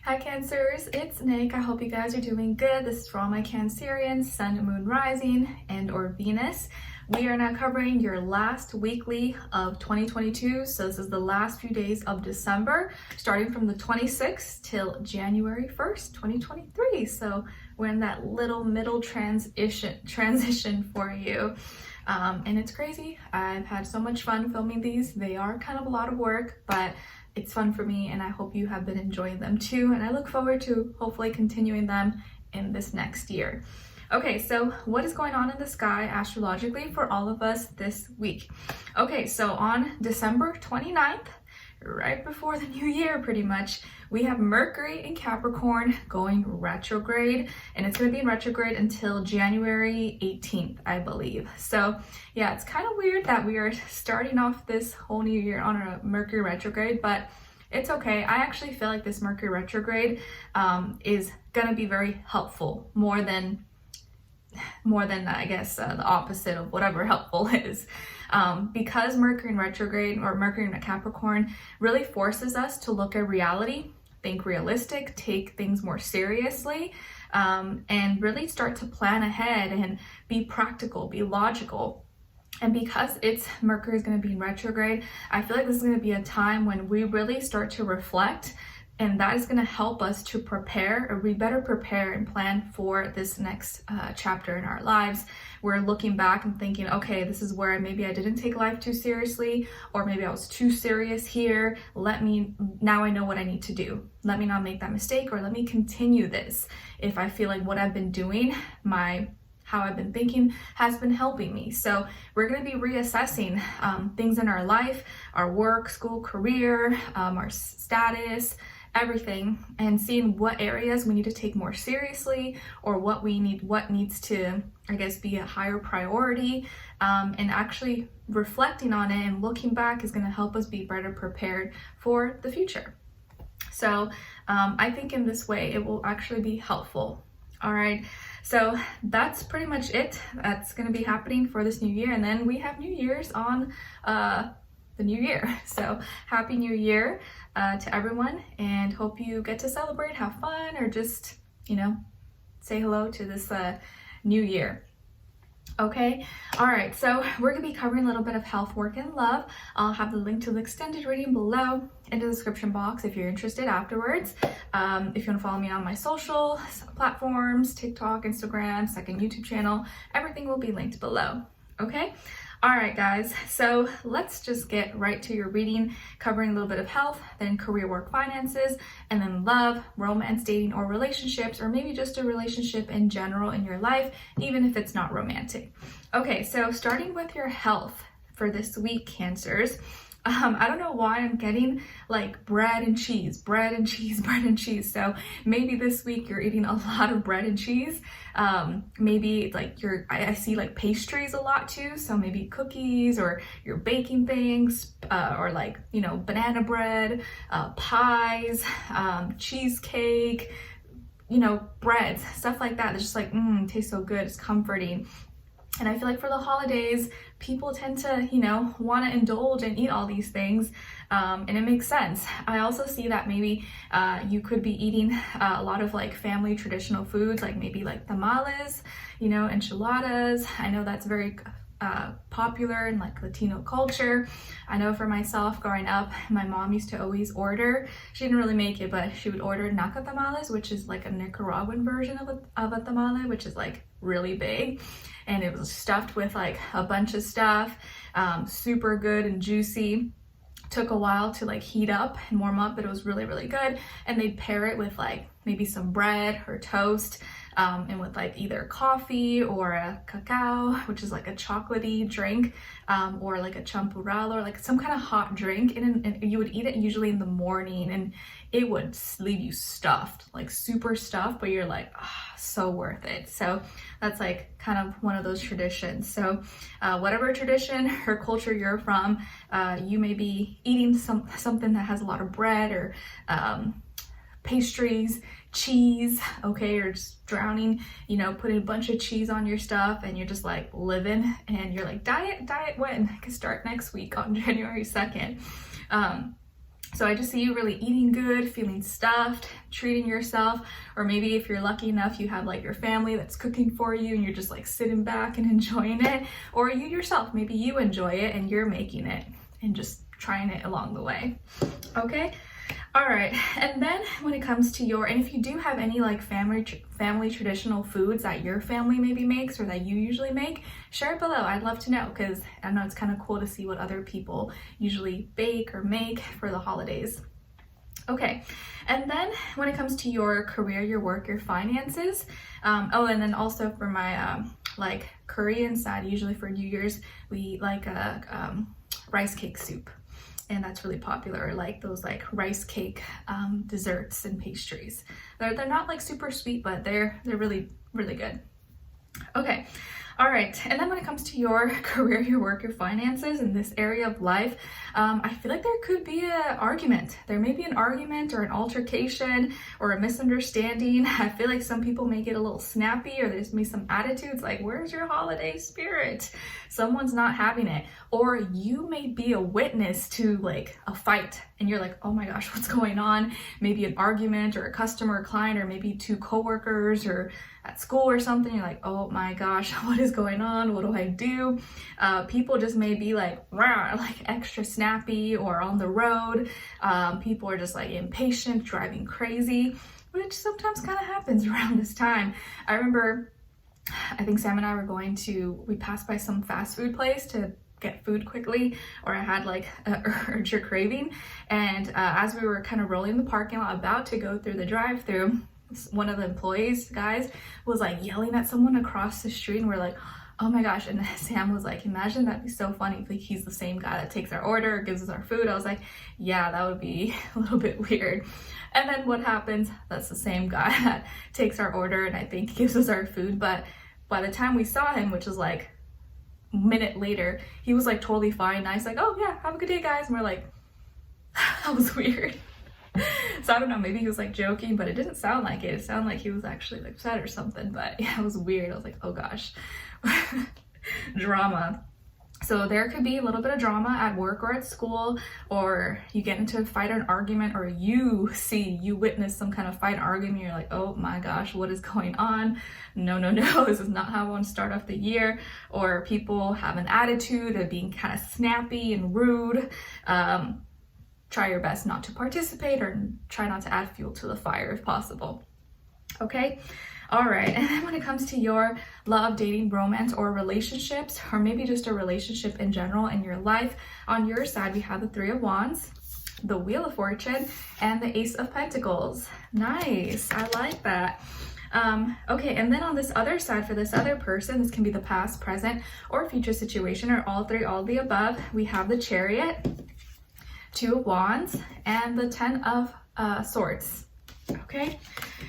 Hi Cancers, it's Nick. I hope you guys are doing good. This is for all my Cancerians, Sun, Moon, Rising, and or Venus. We are now covering your last weekly of 2022. So this is the last few days of December, starting from the 26th till January 1st, 2023. So we're in that little middle transition for you. And it's crazy. I've had so much fun filming these. They are kind of a lot of work, but it's fun for me and I hope you have been enjoying them too. And I look forward to hopefully continuing them in this next year. Okay, so what is going on in the sky astrologically for all of us this week? Okay, so on December 29th, right before the new year pretty much, we have Mercury in Capricorn going retrograde, and it's going to be in retrograde until January 18th, I believe. So yeah, it's kind of weird that we are starting off this whole new year on a Mercury retrograde, but it's okay. I actually feel like this Mercury retrograde is going to be very helpful, more than I guess the opposite of whatever helpful is, because Mercury in retrograde or Mercury in Capricorn really forces us to look at reality, think realistic, take things more seriously, and really start to plan ahead and be practical, be logical. And because Mercury is going to be in retrograde, I feel like this is going to be a time when we really start to reflect. And that is going to help us to prepare, or we better prepare and plan for this next chapter in our lives. We're looking back and thinking, okay, this is where maybe I didn't take life too seriously, or maybe I was too serious here. Now I know what I need to do. Let me not make that mistake, or let me continue this. If I feel like what I've been doing, how I've been thinking has been helping me. So we're going to be reassessing things in our life, our work, school, career, our status, everything, and seeing what areas we need to take more seriously, or what needs to, I guess, be a higher priority, and actually reflecting on it and looking back is going to help us be better prepared for the future. So I think in this way it will actually be helpful. All right, so that's pretty much it. That's going to be happening for this new year, and then we have New Year's on the new year. So happy new year to everyone, and hope you get to celebrate, have fun, or just, say hello to this new year. Okay, all right, so we're gonna be covering a little bit of health, work, and love. I'll have the link to the extended reading below in the description box if you're interested afterwards. If you want to follow me on my social platforms, TikTok, Instagram, second YouTube channel, everything will be linked below. Okay, all right guys, so let's just get right to your reading, covering a little bit of health, then career, work, finances, and then love, romance, dating, or relationships, or maybe just a relationship in general in your life, even if it's not romantic. Okay, so starting with your health for this week, Cancers. I don't know why I'm getting like bread and cheese. So maybe this week you're eating a lot of bread and cheese. Maybe like I see like pastries a lot too. So maybe cookies, or you're baking things, or like, banana bread, pies, cheesecake, breads, stuff like that. It's just like, tastes so good. It's comforting. And I feel like for the holidays, people tend to, want to indulge and eat all these things, and it makes sense. I also see that maybe you could be eating a lot of like family traditional foods, like maybe like tamales, enchiladas. I know that's very popular in like Latino culture. I know for myself growing up, my mom used to always order, she didn't really make it, but she would order naca tamales, which is like a Nicaraguan version of a tamale, which is like really big. And it was stuffed with like a bunch of stuff, super good and juicy. Took a while to like heat up and warm up, but it was really, really good. And they'd pair it with like maybe some bread or toast, and with like either coffee or a cacao, which is like a chocolatey drink, or like a champurrado, or like some kind of hot drink. And you would eat it usually in the morning, and it would leave you stuffed, like super stuffed, but you're like, so worth it. So that's like kind of one of those traditions. So whatever tradition or culture you're from, you may be eating something that has a lot of bread, or pastries, cheese, okay, or just drowning, putting a bunch of cheese on your stuff, and you're just like living, and you're like, diet when? I can start next week on January 2nd. So I just see you really eating good, feeling stuffed, treating yourself, or maybe if you're lucky enough, you have like your family that's cooking for you and you're just like sitting back and enjoying it, or you yourself, maybe you enjoy it and you're making it and just trying it along the way. Okay. All right, and then when it comes to and if you do have any like family traditional foods that your family maybe makes or that you usually make, share it below. I'd love to know, because I know it's kind of cool to see what other people usually bake or make for the holidays. Okay, and then when it comes to your career, your work, your finances, oh, and then also for my like Korean side, usually for New Year's, we eat like a rice cake soup. And that's really popular, like those like rice cake desserts and pastries. They're not like super sweet, but they're really, really good. Okay, all right. And then when it comes to your career, your work, your finances in this area of life, I feel like there could be an argument. There may be an argument or an altercation or a misunderstanding. I feel like some people may get a little snappy, or there's maybe some attitudes like, where's your holiday spirit? Someone's not having it. Or you may be a witness to like a fight and you're like, oh my gosh, what's going on? Maybe an argument or a customer or client, or maybe two coworkers or at school or something. You're like, oh my gosh, what is going on? What do I do? People just may be like, rah, like extra snappy, or on the road. People are just like impatient, driving crazy, which sometimes kind of happens around this time. I remember, I think Sam and I we passed by some fast food place to get food quickly, or I had like an urge or craving. And as we were kind of rolling in the parking lot about to go through the drive-through, one of the employees, guys, was like yelling at someone across the street, and we're like, oh my gosh. And Sam was like, imagine that'd be so funny if like he's the same guy that takes our order, gives us our food. I was like, yeah, that would be a little bit weird. And then what happens? That's the same guy that takes our order and I think gives us our food. But by the time we saw him, which was like a minute later, he was like totally fine, nice, like, oh yeah, have a good day, guys. And we're like, that was weird. So I don't know, maybe he was like joking, but it didn't sound like it. It sounded like he was actually like upset or something. But yeah, it was weird. I was like, oh gosh. Drama. So there could be a little bit of drama at work or at school, or you get into a fight or an argument, or you witness some kind of fight or argument. You're like, oh my gosh, what is going on? No, this is not how I want to start off the year. Or people have an attitude of being kind of snappy and rude. Try your best not to participate, or try not to add fuel to the fire if possible. Okay. All right, and then when it comes to your love, dating, romance, or relationships, or maybe just a relationship in general in your life, on your side, we have the Three of Wands, the Wheel of Fortune, and the Ace of Pentacles. Nice, I like that. Okay, and then on this other side, for this other person, this can be the past, present, or future situation, or all three, all of the above, we have the Chariot, Two of Wands, and the Ten of Swords. Okay,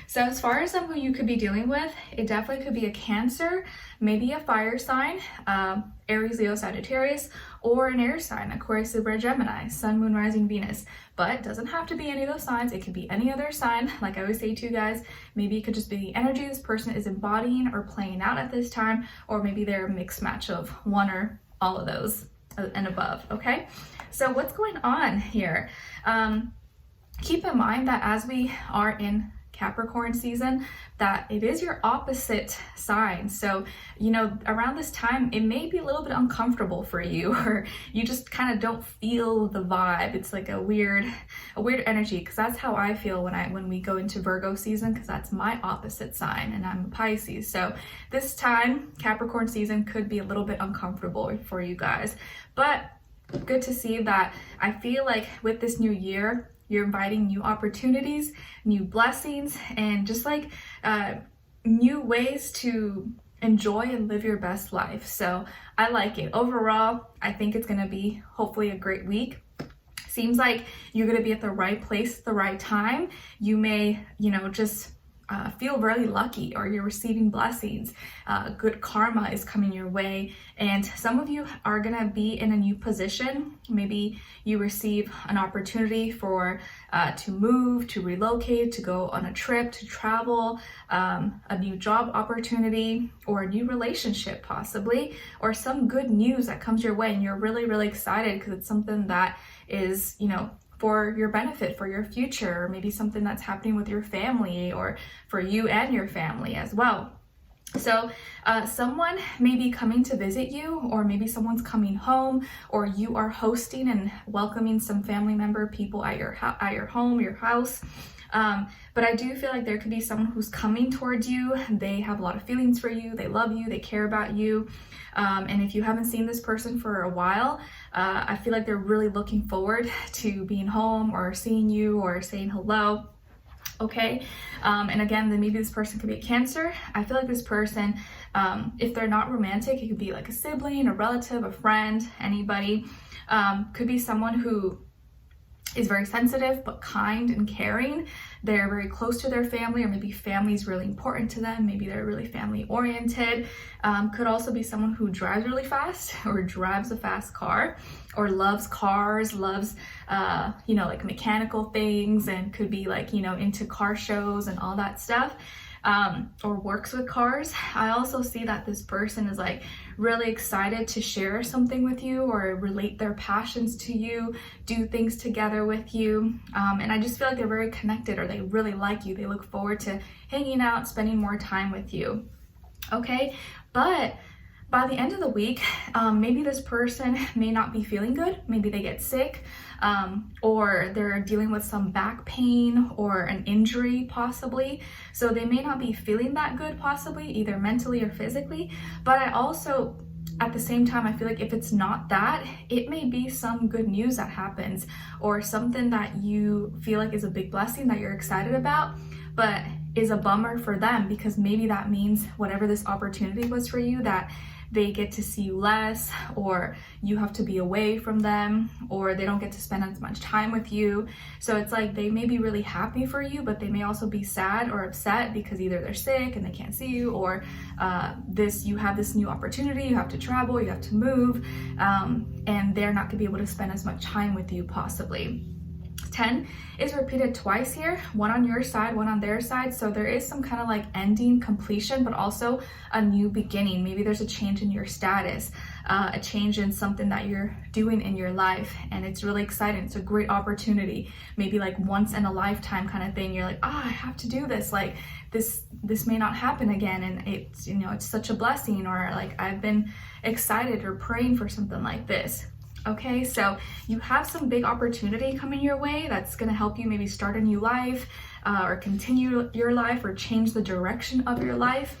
so as far as who you could be dealing with, it definitely could be a Cancer, maybe a fire sign, Aries, Leo, Sagittarius, or an air sign, Aquarius, Libra, Gemini, Sun, Moon, Rising, Venus. But it doesn't have to be any of those signs. It could be any other sign. Like I always say to you guys, maybe it could just be the energy this person is embodying or playing out at this time, or maybe they're a mixed match of one or all of those and above. Okay, so what's going on here? Keep in mind that as we are in Capricorn season, that it is your opposite sign. So, you know, around this time, it may be a little bit uncomfortable for you, or you just kind of don't feel the vibe. It's like a weird energy, because that's how I feel when we go into Virgo season, because that's my opposite sign, and I'm a Pisces. So this time, Capricorn season could be a little bit uncomfortable for you guys, but good to see that. I feel like with this new year, you're inviting new opportunities, new blessings, and just like new ways to enjoy and live your best life. So I like it. Overall, I think it's going to be hopefully a great week. Seems like you're going to be at the right place at the right time. You may, just feel really lucky, or you're receiving blessings. Good karma is coming your way, and some of you are gonna be in a new position. Maybe you receive an opportunity to move, to relocate, to go on a trip, to travel, a new job opportunity, or a new relationship possibly, or some good news that comes your way, and you're really, really excited because it's something that is, for your benefit, for your future, or maybe something that's happening with your family or for you and your family as well. So someone may be coming to visit you, or maybe someone's coming home, or you are hosting and welcoming some family member people at your home, your house. But I do feel like there could be someone who's coming towards you. They have a lot of feelings for you. They love you. They care about you. And if you haven't seen this person for a while, I feel like they're really looking forward to being home or seeing you or saying hello. Okay, and again, then maybe this person could be a Cancer. I feel like this person, if they're not romantic, it could be like a sibling, a relative, a friend, anybody. Could be someone who is very sensitive but kind and caring. They're very close to their family, or maybe family is really important to them. Maybe they're really family oriented. Could also be someone who drives really fast or drives a fast car, or loves cars, loves like mechanical things, and could be like into car shows and all that stuff. Or works with cars. I also see that this person is like really excited to share something with you or relate their passions to you, do things together with you. And I just feel like they're very connected, or they really like you. They look forward to hanging out, spending more time with you. Okay, but by the end of the week, maybe this person may not be feeling good. Maybe they get sick, or they're dealing with some back pain or an injury possibly. So they may not be feeling that good possibly, either mentally or physically. But I also, at the same time, I feel like if it's not that, it may be some good news that happens, or something that you feel like is a big blessing that you're excited about, but is a bummer for them, because maybe that means whatever this opportunity was for you, that they get to see you less, or you have to be away from them, or they don't get to spend as much time with you. So it's like they may be really happy for you, but they may also be sad or upset because either they're sick and they can't see you, or you have this new opportunity, you have to travel, you have to move, and they're not gonna be able to spend as much time with you possibly. 10 is repeated twice here, one on your side, one on their side. So there is some kind of like ending, completion, but also a new beginning. Maybe there's a change in your status, a change in something that you're doing in your life, and it's really exciting. It's a great opportunity. Maybe like once in a lifetime kind of thing. You're like, I have to do this. Like this may not happen again, and it's it's such a blessing, or like I've been excited or praying for something like this. Okay, so you have some big opportunity coming your way that's going to help you maybe start a new life, or continue your life, or change the direction of your life,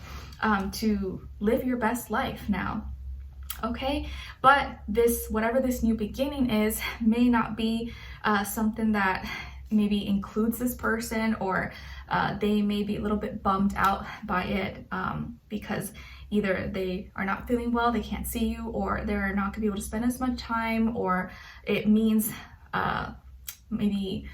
to live your best life now. Okay, but whatever this new beginning is, may not be something that maybe includes this person, or they may be a little bit bummed out by it, because either they are not feeling well, they can't see you, or they're not gonna be able to spend as much time, or it means maybe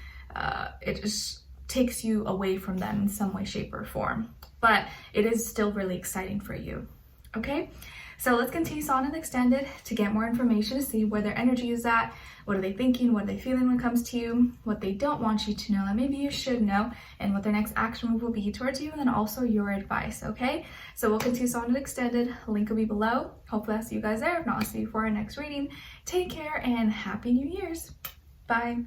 it just takes you away from them in some way, shape, or form. But it is still really exciting for you. Okay, so let's continue on and extended to get more information, to see where their energy is at, what are they thinking, what are they feeling when it comes to you, what they don't want you to know that maybe you should know, and what their next action move will be towards you, and then also your advice. Okay, so we'll continue on and extended. Link will be below. Hopefully I'll see you guys there. If not, I'll see you for our next reading. Take care and Happy New Year's. Bye.